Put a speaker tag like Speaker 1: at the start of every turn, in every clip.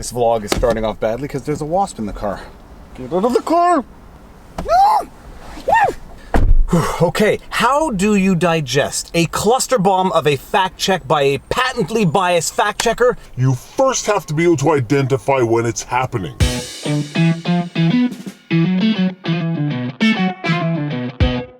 Speaker 1: This vlog is starting off badly because there's a wasp in the car. Get out of the car! No! Okay, how do you digest a cluster bomb of a fact check by a patently biased fact checker?
Speaker 2: You first have to be able to identify when it's happening.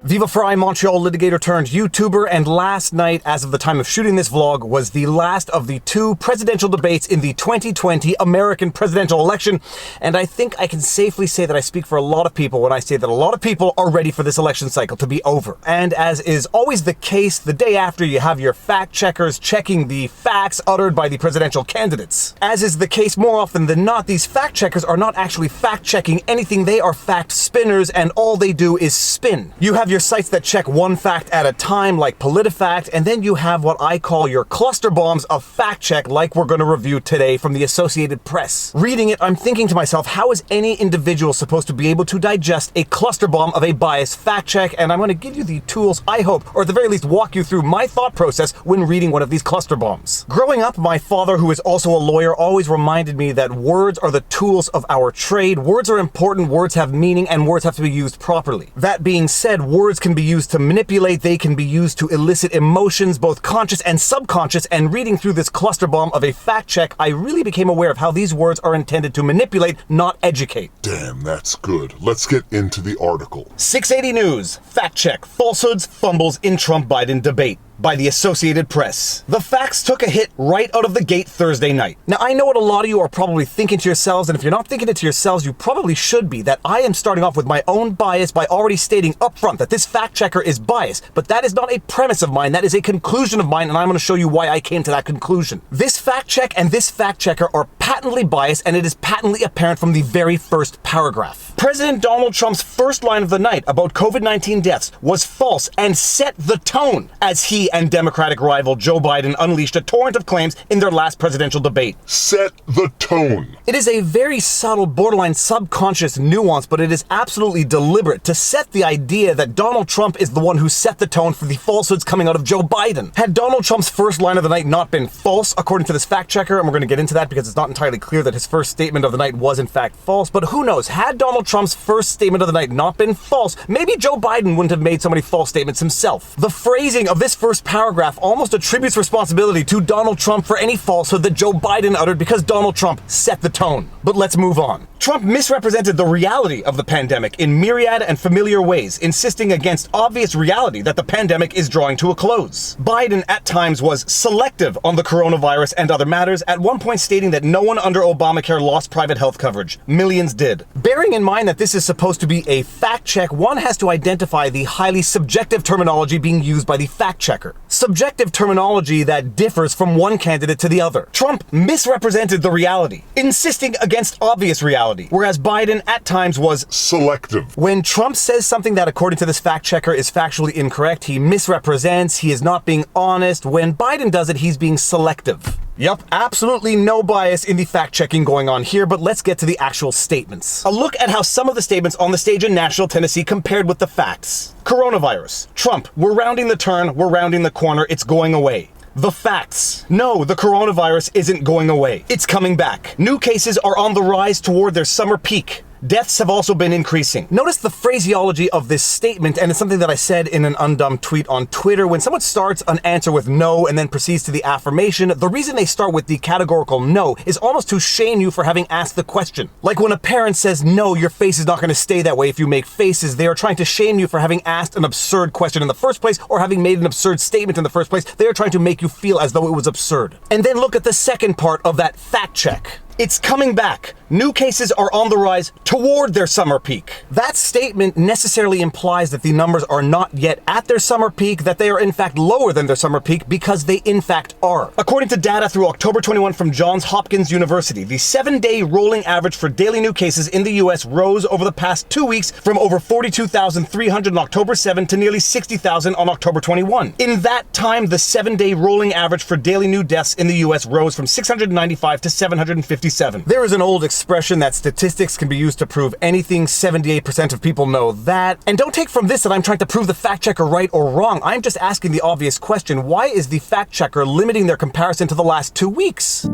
Speaker 1: Viva Frei, Montreal litigator turned YouTuber, and last night, as of the time of shooting this vlog, was the last of the two presidential debates in the 2020 American presidential election, and I think I can safely say that I speak for a lot of people when I say that a lot of people are ready for this election cycle to be over. And as is always the case, the day after you have your fact checkers checking the facts uttered by the presidential candidates. As is the case more often than not, these fact checkers are not actually fact checking anything, they are fact spinners, and all they do is spin. You have your sites that check one fact at a time, like PolitiFact, and then you have what I call your cluster bombs of fact check, like we're going to review today from the Associated Press. Reading it, I'm thinking to myself, how is any individual supposed to be able to digest a cluster bomb of a biased fact check? And I'm going to give you the tools, I hope, or at the very least walk you through my thought process when reading one of these cluster bombs. Growing up, my father, who is also a lawyer, always reminded me that words are the tools of our trade. Words are important, words have meaning, and words have to be used properly. That being said, words can be used to manipulate, they can be used to elicit emotions, both conscious and subconscious, and reading through this cluster bomb of a fact check, I really became aware of how these words are intended to manipulate, not educate.
Speaker 2: Damn, that's good. Let's get into the article.
Speaker 1: 680 News, fact check, falsehoods, fumbles in Trump-Biden debate. By the Associated Press. The facts took a hit right out of the gate Thursday night. Now, I know what a lot of you are probably thinking to yourselves, and if you're not thinking it to yourselves, you probably should be, that I am starting off with my own bias by already stating upfront that this fact checker is biased. But that is not a premise of mine, that is a conclusion of mine, and I'm going to show you why I came to that conclusion. This fact check and this fact checker are patently biased, and it is patently apparent from the very first paragraph. President Donald Trump's first line of the night about COVID-19 deaths was false and set the tone as he and Democratic rival Joe Biden unleashed a torrent of claims in their last presidential debate.
Speaker 2: Set the tone.
Speaker 1: It is a very subtle, borderline subconscious nuance, but it is absolutely deliberate to set the idea that Donald Trump is the one who set the tone for the falsehoods coming out of Joe Biden. Had Donald Trump's first line of the night not been false, according to this fact checker, and we're going to get into that because it's not entirely clear that his first statement of the night was in fact false, but who knows, had Donald Trump's first statement of the night not been false, maybe Joe Biden wouldn't have made so many false statements himself. The phrasing of this first paragraph almost attributes responsibility to Donald Trump for any falsehood that Joe Biden uttered because Donald Trump set the tone. But let's move on. Trump misrepresented the reality of the pandemic in myriad and familiar ways, insisting against obvious reality that the pandemic is drawing to a close. Biden at times was selective on the coronavirus and other matters, at one point stating that no one under Obamacare lost private health coverage. Millions did. Bearing in mind that this is supposed to be a fact check, one has to identify the highly subjective terminology being used by the fact checker. Subjective terminology that differs from one candidate to the other. Trump misrepresented the reality, insisting against obvious reality, whereas Biden at times was
Speaker 2: selective.
Speaker 1: When Trump says something that, according to this fact checker, is factually incorrect, he misrepresents, he is not being honest. When Biden does it, he's being selective. Yep, absolutely no bias in the fact-checking going on here, but let's get to the actual statements. A look at how some of the statements on the stage in Nashville, Tennessee compared with the facts. Coronavirus. Trump, we're rounding the turn, we're rounding the corner, it's going away. The facts. No, the coronavirus isn't going away. It's coming back. New cases are on the rise toward their summer peak. Deaths have also been increasing. Notice the phraseology of this statement, and it's something that I said in an undumb tweet on Twitter. When someone starts an answer with no and then proceeds to the affirmation, the reason they start with the categorical no is almost to shame you for having asked the question. Like when a parent says, no, your face is not going to stay that way if you make faces, they are trying to shame you for having asked an absurd question in the first place or having made an absurd statement in the first place. They are trying to make you feel as though it was absurd. And then look at the second part of that fact check. It's coming back. New cases are on the rise toward their summer peak. That statement necessarily implies that the numbers are not yet at their summer peak, that they are in fact lower than their summer peak, because they in fact are. According to data through October 21 from Johns Hopkins University, the 7-day rolling average for daily new cases in the US rose over the past 2 weeks from over 42,300 on October 7 to nearly 60,000 on October 21. In that time, the 7-day rolling average for daily new deaths in the US rose from 695 to 757. There is an old expression that statistics can be used to prove anything. 78% of people know that. And don't take from this that I'm trying to prove the fact checker right or wrong. I'm just asking the obvious question. Why is the fact checker limiting their comparison to the last 2 weeks?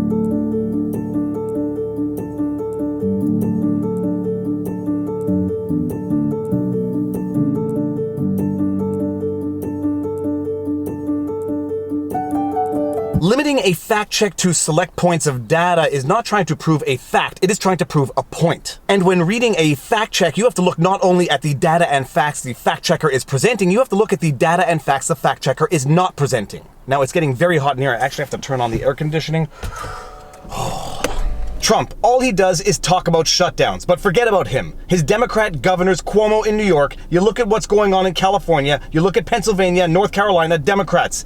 Speaker 1: fact check to select points of data is not trying to prove a fact, it is trying to prove a point. And when reading a fact check, you have to look not only at the data and facts the fact checker is presenting, you have to look at the data and facts the fact checker is not presenting. Now it's getting very hot in here. I actually have to turn on the air conditioning. Trump, all he does is talk about shutdowns, but forget about him. His Democrat governors, Cuomo in New York, you look at what's going on in California, you look at Pennsylvania, North Carolina, Democrats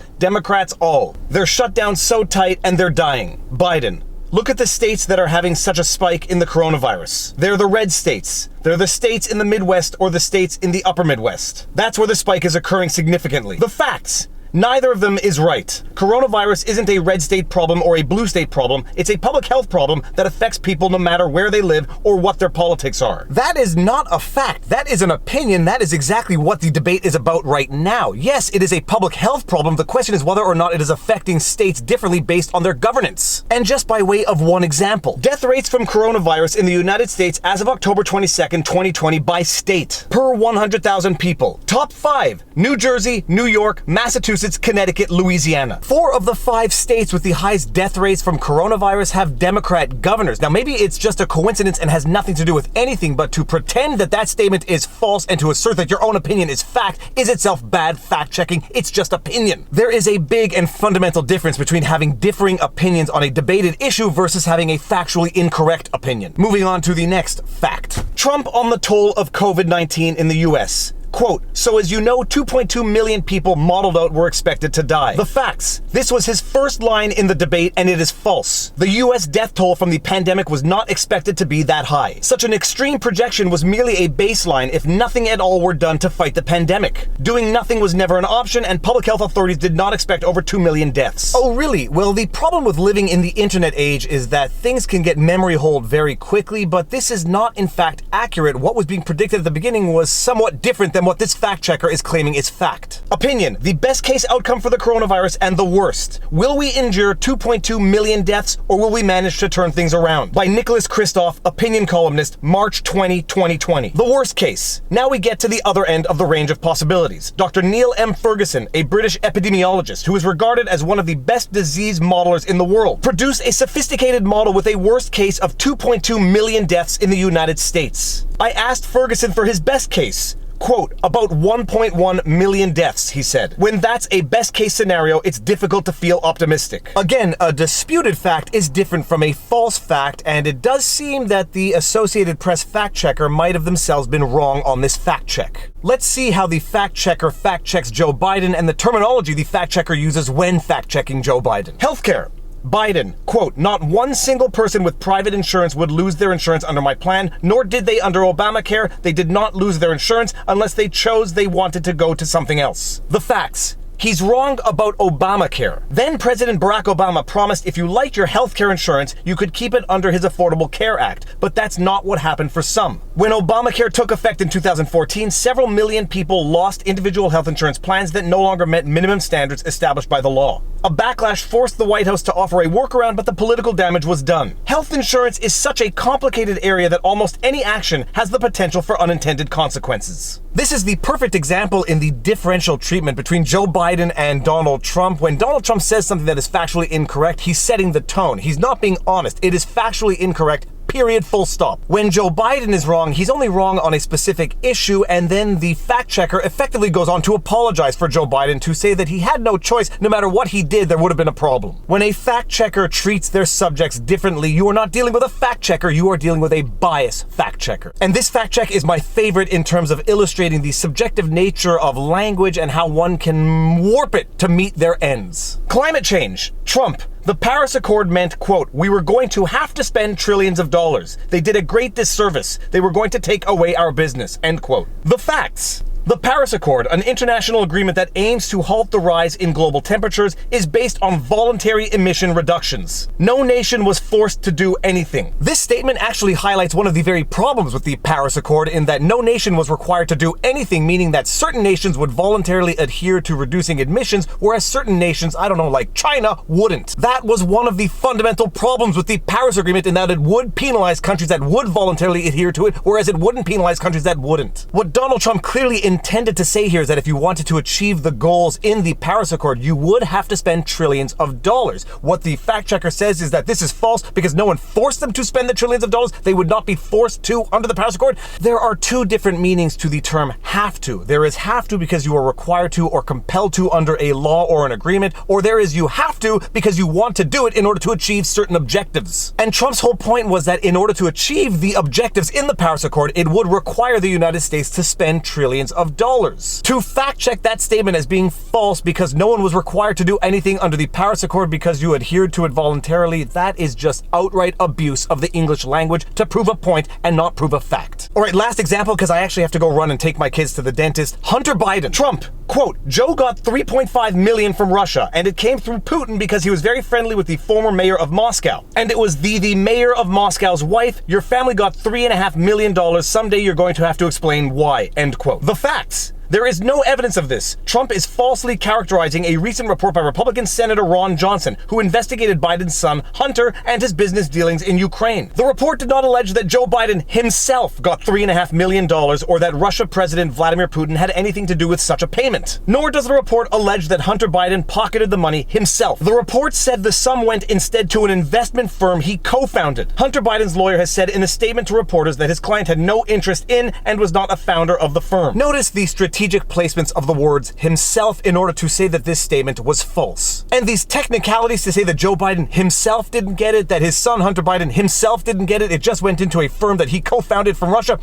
Speaker 1: all. They're shut down so tight and they're dying. Biden, look at the states that are having such a spike in the coronavirus. They're the red states. They're the states in the Midwest or the states in the upper Midwest. That's where the spike is occurring significantly. The facts. Neither of them is right. Coronavirus isn't a red state problem or a blue state problem. It's a public health problem that affects people no matter where they live or what their politics are. That is not a fact. That is an opinion. That is exactly what the debate is about right now. Yes, it is a public health problem. The question is whether or not it is affecting states differently based on their governance. And just by way of one example, death rates from coronavirus in the United States as of October 22nd, 2020 by state per 100,000 people. Top 5, New Jersey, New York, Massachusetts, Connecticut, Louisiana. 4 of the 5 states with the highest death rates from coronavirus have Democrat governors. Now, maybe it's just a coincidence and has nothing to do with anything, but to pretend that that statement is false and to assert that your own opinion is fact is itself bad fact-checking. It's just opinion. There is a big and fundamental difference between having differing opinions on a debated issue versus having a factually incorrect opinion. Moving on to the next fact. Trump on the toll of COVID-19 in the US. Quote, so as you know, 2.2 million people modeled out were expected to die. The facts. This was his first line in the debate, and it is false. The US death toll from the pandemic was not expected to be that high. Such an extreme projection was merely a baseline if nothing at all were done to fight the pandemic. Doing nothing was never an option, and public health authorities did not expect over 2 million deaths. Oh, really? Well, the problem with living in the internet age is that things can get memory holed very quickly, but this is not in fact accurate. What was being predicted at the beginning was somewhat different than what this fact checker is claiming is fact. Opinion, the best case outcome for the coronavirus and the worst. Will we endure 2.2 million deaths or will we manage to turn things around? By Nicholas Kristof, opinion columnist, March 20, 2020. The worst case. Now we get to the other end of the range of possibilities. Dr. Neil M. Ferguson, a British epidemiologist who is regarded as one of the best disease modelers in the world, produced a sophisticated model with a worst case of 2.2 million deaths in the United States. I asked Ferguson for his best case. Quote, about 1.1 million deaths, he said. When that's a best case scenario, it's difficult to feel optimistic. Again, a disputed fact is different from a false fact, and it does seem that the Associated Press fact checker might have themselves been wrong on this fact check. Let's see how the fact checker fact checks Joe Biden and the terminology the fact checker uses when fact checking Joe Biden. Healthcare. Biden, quote, not one single person with private insurance would lose their insurance under my plan, nor did they under Obamacare. They did not lose their insurance unless they chose they wanted to go to something else. The facts. He's wrong about Obamacare. Then President Barack Obama promised if you liked your healthcare insurance, you could keep it under his Affordable Care Act, but that's not what happened for some. When Obamacare took effect in 2014, several million people lost individual health insurance plans that no longer met minimum standards established by the law. A backlash forced the White House to offer a workaround, but the political damage was done. Health insurance is such a complicated area that almost any action has the potential for unintended consequences. This is the perfect example in the differential treatment between Joe Biden and Donald Trump. When Donald Trump says something that is factually incorrect, he's setting the tone. He's not being honest. It is factually incorrect. Period, full stop. When Joe Biden is wrong, he's only wrong on a specific issue, and then the fact checker effectively goes on to apologize for Joe Biden, to say that he had no choice. No matter what he did, there would have been a problem. When a fact checker treats their subjects differently, you are not dealing with a fact checker, you are dealing with a bias fact checker. And this fact check is my favorite in terms of illustrating the subjective nature of language and how one can warp it to meet their ends. Climate change. Trump. The Paris Accord meant, quote, we were going to have to spend trillions of dollars. They did a great disservice. They were going to take away our business, end quote. The facts. The Paris Accord, an international agreement that aims to halt the rise in global temperatures, is based on voluntary emission reductions. No nation was forced to do anything. This statement actually highlights one of the very problems with the Paris Accord, in that no nation was required to do anything, meaning that certain nations would voluntarily adhere to reducing emissions, whereas certain nations, I don't know, like China, wouldn't. That was one of the fundamental problems with the Paris Agreement, in that it would penalize countries that would voluntarily adhere to it, whereas it wouldn't penalize countries that wouldn't. What Donald Trump clearly intended to say here is that if you wanted to achieve the goals in the Paris Accord, you would have to spend trillions of dollars. What the fact checker says is that this is false because no one forced them to spend the trillions of dollars. They would not be forced to under the Paris Accord. There are two different meanings to the term have to. There is have to because you are required to or compelled to under a law or an agreement, or there is you have to because you want to do it in order to achieve certain objectives. And Trump's whole point was that in order to achieve the objectives in the Paris Accord, it would require the United States to spend trillions of dollars. To fact check that statement as being false because no one was required to do anything under the Paris Accord because you adhered to it voluntarily, that is just outright abuse of the English language to prove a point and not prove a fact. All right, last example, because I actually have to go run and take my kids to the dentist. Hunter Biden. Trump, quote, Joe got $3.5 million from Russia, and it came through Putin because he was very friendly with the former mayor of Moscow. And it was the mayor of Moscow's wife. Your family got $3.5 million. Someday you're going to have to explain why, end quote. The facts. There is no evidence of this. Trump is falsely characterizing a recent report by Republican Senator Ron Johnson, who investigated Biden's son, Hunter, and his business dealings in Ukraine. The report did not allege that Joe Biden himself got $3.5 million or that Russia President Vladimir Putin had anything to do with such a payment. Nor does the report allege that Hunter Biden pocketed the money himself. The report said the sum went instead to an investment firm he co-founded. Hunter Biden's lawyer has said in a statement to reporters that his client had no interest in and was not a founder of the firm. Notice the strategic placements of the words himself in order to say that this statement was false. And these technicalities to say that Joe Biden himself didn't get it, that his son Hunter Biden himself didn't get it, it just went into a firm that he co-founded from Russia.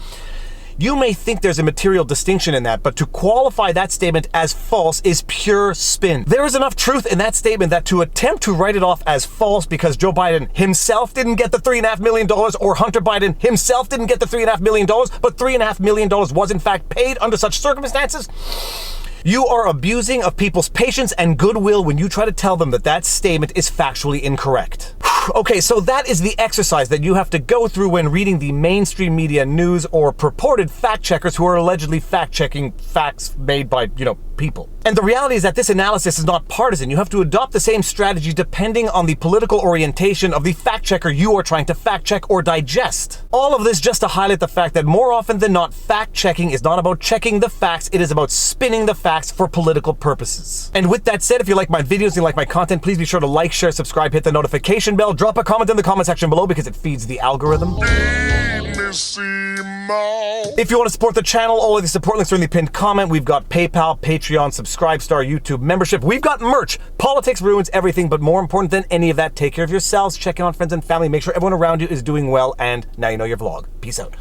Speaker 1: You may think there's a material distinction in that, but to qualify that statement as false is pure spin. There is enough truth in that statement that to attempt to write it off as false because Joe Biden himself didn't get the $3.5 million or Hunter Biden himself didn't get the $3.5 million, but $3.5 million was in fact paid under such circumstances. You are abusing of people's patience and goodwill when you try to tell them that that statement is factually incorrect. Okay, so that is the exercise that you have to go through when reading the mainstream media news or purported fact checkers who are allegedly fact checking facts made by, people. And the reality is that this analysis is not partisan. You have to adopt the same strategy depending on the political orientation of the fact checker you are trying to fact check or digest. All of this just to highlight the fact that more often than not, fact checking is not about checking the facts, it is about spinning the facts for political purposes. And with that said, if you like my videos and you like my content, please be sure to like, share, subscribe, hit the notification bell, drop a comment in the comment section below because it feeds the algorithm. If you want to support the channel, all of the support links are in the pinned comment. We've got PayPal, Patreon, Subscribe Star, YouTube membership. We've got merch. Politics ruins everything, but more important than any of that, take care of yourselves, check in on friends and family, make sure everyone around you is doing well, and now you know your vlog. Peace out.